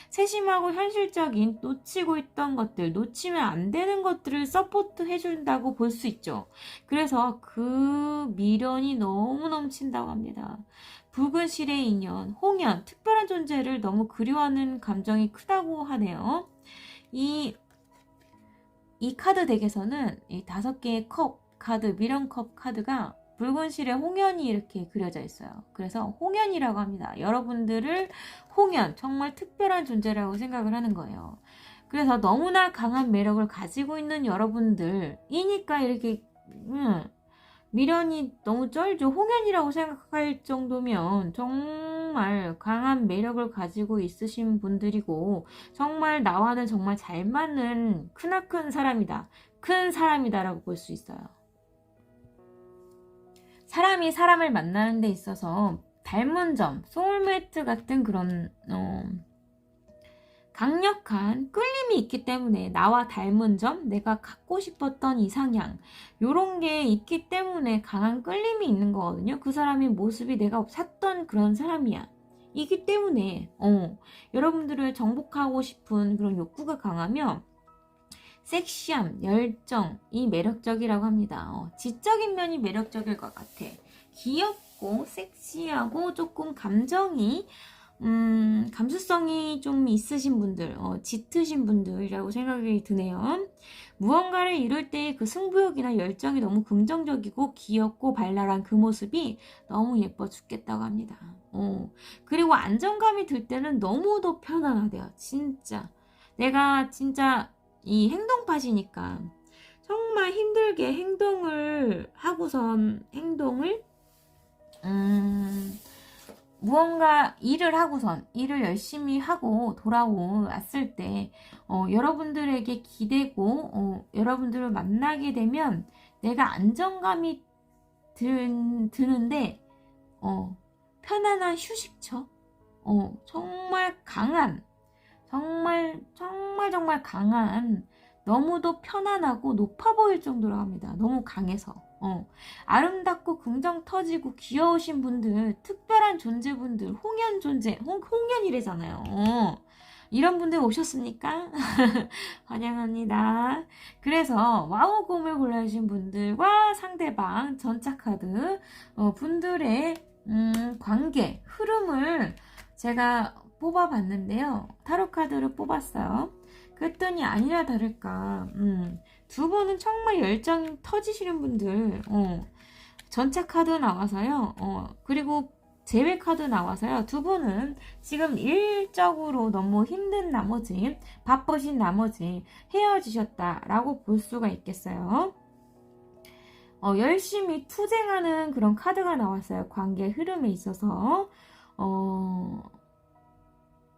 세심하고 현실적인 놓치고 있던 것들, 놓치면 안 되는 것들을 서포트 해준다고 볼 수 있죠. 그래서 그 미련이 너무 넘친다고 합니다. 붉은 실의 인연, 홍연, 특별한 존재를 너무 그리워하는 감정이 크다고 하네요. 이 카드 덱에서는 이 5개의 컵 카드, 미련컵 카드가 붉은 실에 홍연이 이렇게 그려져 있어요. 그래서 홍연이라고 합니다. 여러분들을 홍연, 정말 특별한 존재라고 생각을 하는 거예요. 그래서 너무나 강한 매력을 가지고 있는 여러분들이니까 이렇게 미련이 너무 쩔죠. 홍연이라고 생각할 정도면 정말 강한 매력을 가지고 있으신 분들이고 정말 나와는 정말 잘 맞는 크나큰 사람이다. 큰 사람이다라고 볼 수 있어요. 사람이 사람을 만나는 데 있어서 닮은 점, 소울메이트 같은 그런 강력한 끌림이 있기 때문에 나와 닮은 점, 내가 갖고 싶었던 이상향 요런 게 있기 때문에 강한 끌림이 있는 거거든요. 그 사람의 모습이 내가 찾던 그런 사람이야. 이기 때문에 여러분들을 정복하고 싶은 그런 욕구가 강하면 섹시함, 열정이 매력적이라고 합니다. 지적인 면이 매력적일 것 같아. 귀엽고 섹시하고 조금 감수성이 좀 있으신 분들, 짙으신 분들이라고 생각이 드네요. 무언가를 이룰 때 그 승부욕이나 열정이 너무 긍정적이고 귀엽고 발랄한 그 모습이 너무 예뻐 죽겠다고 합니다. 그리고 안정감이 들 때는 너무도 편안하대요. 진짜. 내가 진짜 이 행동파시니까 정말 힘들게 행동을 하고선 무언가 일을 하고선 일을 열심히 하고 돌아왔을 때 여러분들에게 기대고 여러분들을 만나게 되면 내가 안정감이 드는데 편안한 휴식처 정말 강한 정말 강한 너무도 편안하고 높아 보일 정도로 합니다. 너무 강해서 아름답고 긍정 터지고 귀여우신 분들, 특별한 존재분들, 홍연 존재, 홍연이래잖아요. 이런 분들 오셨습니까? 환영합니다. 그래서 와우곰을 골라주신 분들과 상대방 전차카드 분들의 관계, 흐름을 제가 뽑아봤는데요. 타로카드를 뽑았어요. 그랬더니 아니라 다를까 두 분은 정말 열정이 터지시는 분들 전차 카드 나와서요 그리고 제외 카드 나와서요 두 분은 지금 일적으로 너무 힘든 나머지 바쁘신 나머지 헤어지셨다라고 볼 수가 있겠어요. 열심히 투쟁하는 그런 카드가 나왔어요. 관계 흐름에 있어서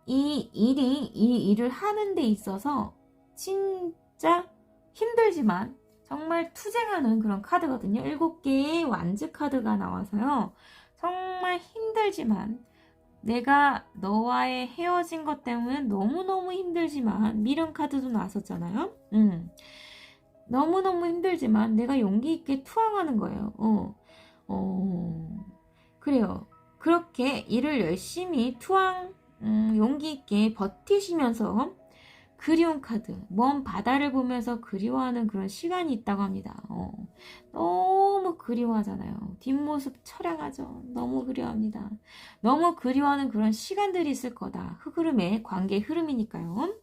이 일을 하는 데 있어서 진짜 힘들지만 정말 투쟁하는 그런 카드거든요. 7개의 완즈 카드가 나와서요. 정말 힘들지만 내가 너와의 헤어진 것 때문에 너무너무 힘들지만 미련 카드도 나왔었잖아요. 너무너무 힘들지만 내가 용기 있게 투항하는 거예요. 그래요. 그렇게 일을 열심히 용기 있게 버티시면서 그리운 카드. 먼 바다를 보면서 그리워하는 그런 시간이 있다고 합니다. 너무 그리워하잖아요. 뒷모습 처량하죠. 너무 그리워합니다. 너무 그리워하는 그런 시간들이 있을 거다. 흐름의 관계 흐름이니까요.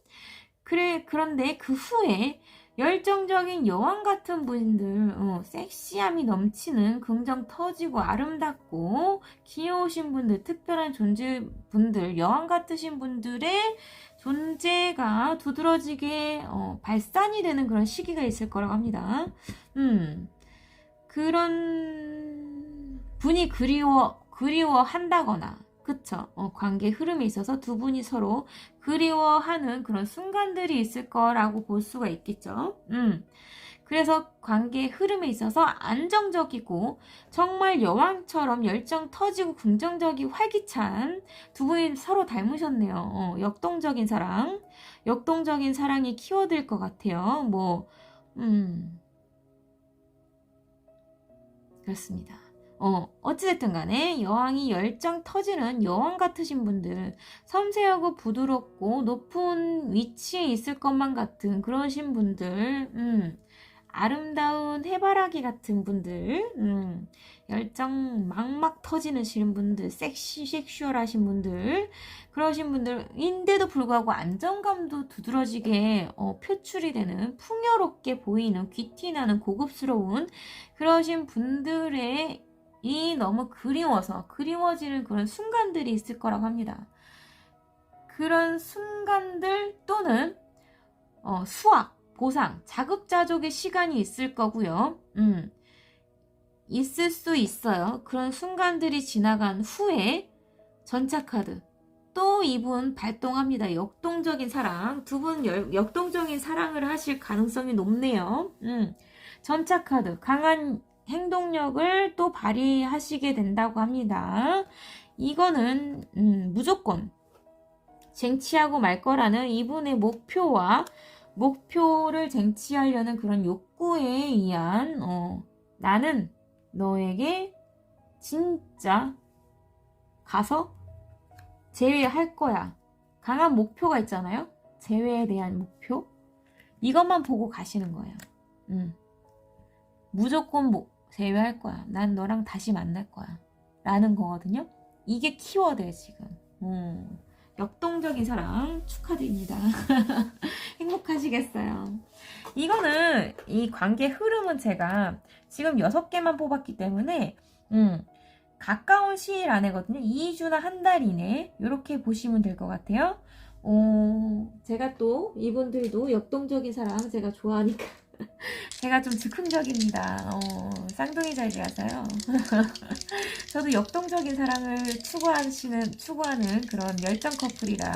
그런데 그 후에 열정적인 여왕 같은 분들, 섹시함이 넘치는 긍정 터지고 아름답고 귀여우신 분들, 특별한 존재 분들, 여왕 같으신 분들의 존재가 두드러지게 발산이 되는 그런 시기가 있을 거라고 합니다. 그런 분이 그리워한다거나, 그쵸? 관계 흐름에 있어서 두 분이 서로 그리워하는 그런 순간들이 있을 거라고 볼 수가 있겠죠. 그래서 관계 흐름에 있어서 안정적이고 정말 여왕처럼 열정 터지고 긍정적이고 활기찬 두 분이 서로 닮으셨네요. 역동적인 사랑이 키워드일 것 같아요. 그렇습니다. 어찌됐든 간에 여왕이 열정 터지는 여왕 같으신 분들, 섬세하고 부드럽고 높은 위치에 있을 것만 같은 그러신 분들, 아름다운 해바라기 같은 분들, 열정 막막 터지는 분들, 섹슈얼하신 분들, 그러신 분들인데도 불구하고 안정감도 두드러지게 표출이 되는 풍요롭게 보이는 귀티나는 고급스러운 그러신 분들의 이 너무 그리워지는 그런 순간들이 있을 거라고 합니다. 그런 순간들 또는 수확, 보상, 자급자족의 시간이 있을 거고요. 있을 수 있어요. 그런 순간들이 지나간 후에 전차카드. 또 이분 발동합니다. 역동적인 사랑. 두 분 역동적인 사랑을 하실 가능성이 높네요. 전차카드. 강한 행동력을 또 발휘하시게 된다고 합니다. 이거는 무조건 쟁취하고 말 거라는 이분의 목표를 쟁취하려는 그런 욕구에 의한 나는 너에게 진짜 가서 제외할 거야. 강한 목표가 있잖아요. 제외에 대한 목표. 이것만 보고 가시는 거예요. 무조건 제외할 거야. 난 너랑 다시 만날 거야. 라는 거거든요. 이게 키워드예요, 지금. 역동적인 사랑 축하드립니다. 행복하시겠어요. 이거는 이 관계 흐름은 제가 지금 6개만 뽑았기 때문에 가까운 시일 안에거든요. 2주나 한 달 이내 이렇게 보시면 될 것 같아요. 제가 또 이분들도 역동적인 사랑 제가 좋아하니까 제가 좀 즉흥적입니다. 쌍둥이 자리라서요. 저도 역동적인 사랑을 추구하는 그런 열정 커플이라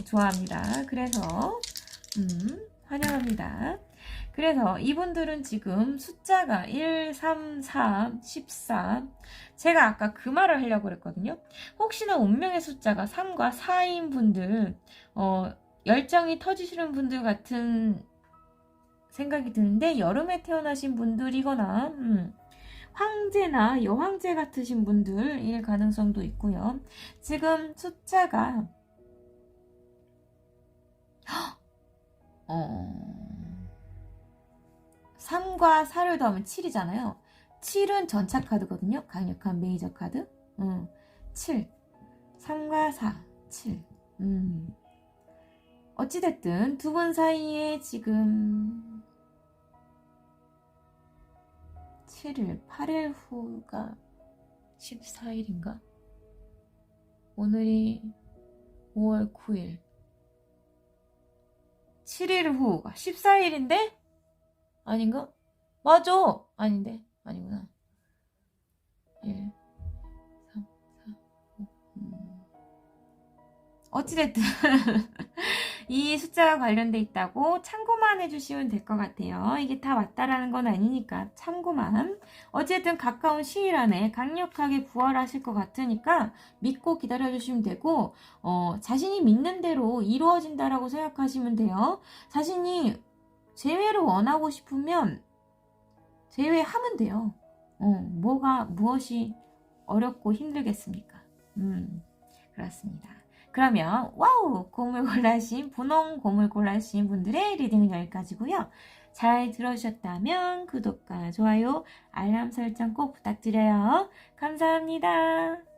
좋아합니다. 그래서 환영합니다. 그래서 이분들은 지금 숫자가 1, 3, 4, 14 제가 아까 그 말을 하려고 그랬거든요. 혹시나 운명의 숫자가 3과 4인 분들 열정이 터지시는 분들 같은 생각이 드는데 여름에 태어나신 분들이거나 황제나 여황제 같으신 분들일 가능성도 있고요. 지금 숫자가 3과 4를 더하면 7이잖아요. 7은 전차 카드거든요. 강력한 메이저 카드. 7. 3과 4. 7. 어찌됐든 두 분 사이에 지금 7일, 8일 후가 14일인가? 오늘이 5월 9일. 7일 후가 14일인데? 아닌가? 맞아! 아닌데? 아니구나. 1, 3, 4, 5. 어찌됐든 이 숫자가 관련돼 있다고 참고만 해주시면 될 것 같아요. 이게 다 맞다라는 건 아니니까 참고만. 어쨌든 가까운 시일 안에 강력하게 부활하실 것 같으니까 믿고 기다려주시면 되고 자신이 믿는 대로 이루어진다라고 생각하시면 돼요. 자신이 재회를 원하고 싶으면 재회하면 돼요. 무엇이 어렵고 힘들겠습니까? 그렇습니다. 그러면 와우! 고물 골라신 분홍 고물 골라신 분들의 리딩은 여기까지고요. 잘 들어주셨다면 구독과 좋아요, 알람 설정 꼭 부탁드려요. 감사합니다.